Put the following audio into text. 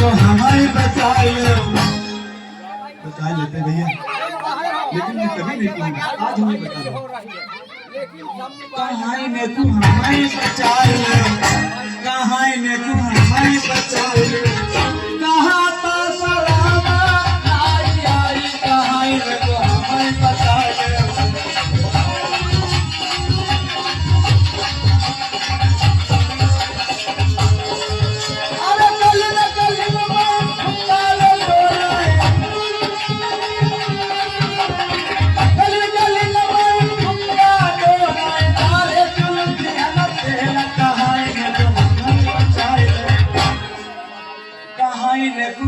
तो हमें बचा लेते भैया, लेकिन मैं कभी नहीं कहूँगा, आज हमें बता दो कहाँ ने तू हमें बचा ले, कहाँ ने तू हमें बचा ले, कहाँ तो सलामत आई आई, कहाँ ने तू हमें बचा ले। कहाँ ने तू